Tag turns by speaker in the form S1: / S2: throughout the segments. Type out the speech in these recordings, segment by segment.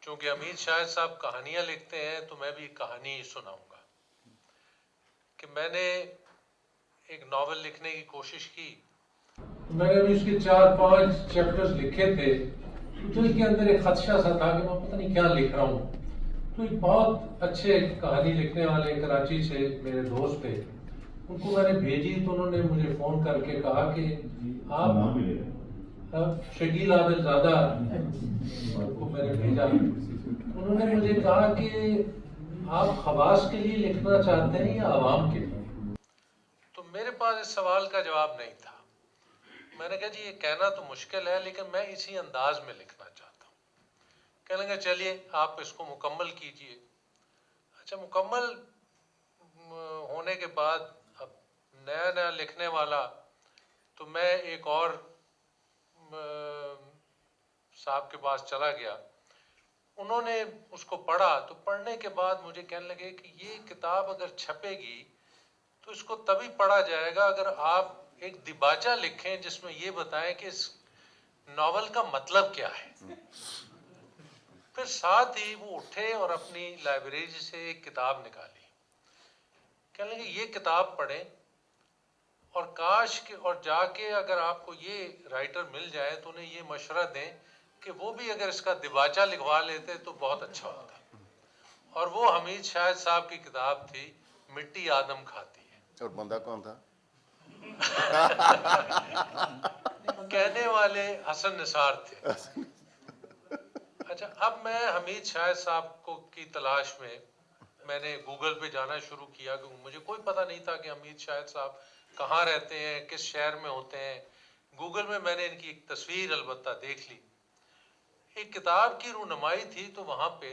S1: चूंकि अमीर शाहिद साहब कहानियां लिखते हैं तो मैं भी कहानी ही सुनाऊंगा कि मैंने एक नावल लिखने की कोशिश की। मैंने भी उसके 4-5 चैप्टर्स लिखे थे तो दिल के अंदर एक खदशा सा था कि मैं पता नहीं क्या लिख रहा हूँ। तो एक बहुत अच्छे कहानी लिखने वाले कराची से मेरे दोस्त थे, उनको मैंने भेजी तो उन्होंने मुझे फ़ोन करके कहा कि आप शकील आदिलज़ादा को मैंने भेजा। उन्होंने मुझे कहा कि आप खवास के लिए लिखना चाहते हैं या आवाम के लिए। तो मेरे पास इस सवाल का जवाब नहीं था। मैंने कहा जी ये कहना तो मुश्किल है लेकिन मैं इसी अंदाज में लिखना चाहता हूँ। कहने लगे चलिए आप इसको मुकम्मल कीजिए। अच्छा, मुकम्मल होने के बाद अब नया नया लिखने वाला तो मैं एक और साहब के पास चला गया। उन्होंने उसको पढ़ा तो पढ़ने के बाद मुझे कहने लगे कि ये किताब अगर छपेगी तो इसको तभी पढ़ा जाएगा अगर आप एक दिबाचा लिखें जिसमें ये बताएं कि इस नॉवल का मतलब क्या है। फिर साथ ही वो उठे और अपनी लाइब्रेरी से एक किताब निकाली। कहने लगे ये किताब पढ़ें और काश के और जाके अगर आपको ये राइटर मिल जाए तो उन्हें ये मशवरा दें कि वो भी अगर इसका दिबाचा लिखवा लेते तो बहुत अच्छा होता। और वो हमीद शाहिद साहब की किताब थी मिट्टी आदम खाती है।
S2: और बंदा कौन था?
S1: कहने वाले हसन निसार थे। अच्छा, अब मैं हमीद शाहिद साहब को की तलाश में मैंने गूगल पे जाना शुरू किया क्योंकि मुझे कोई पता नहीं था कि हमीद शाहिद साहब कहाँ रहते हैं, किस शहर में होते हैं। गूगल में मैंने इनकी एक तस्वीर अलबत्ता देख ली। एक किताब की रूनुमाई थी तो वहाँ पे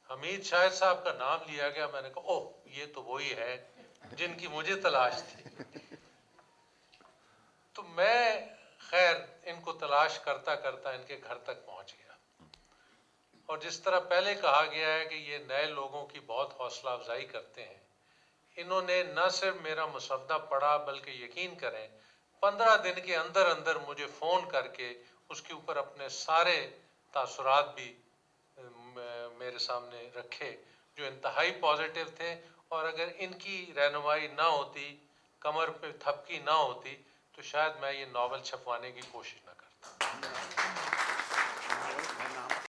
S1: हमीद शाहिद साहब का नाम लिया गया। मैंने कहा ओह ये तो वही है जिनकी मुझे तलाश थी। तो मैं खैर इनको तलाश करता करता इनके घर तक पहुँच गया। और जिस तरह पहले कहा गया है कि ये नए लोगों की बहुत हौसला अफजाई करते हैं, इन्होंने न सिर्फ मेरा मुसद्दा पढ़ा बल्कि यकीन करें 15 दिन के अंदर अंदर मुझे फ़ोन करके उसके ऊपर अपने सारे तासुरात भी मेरे सामने रखे जो इंतहाई पॉजिटिव थे। और अगर इनकी रहनुमाई ना होती, कमर पे थपकी ना होती तो शायद मैं ये नावल छपवाने की कोशिश ना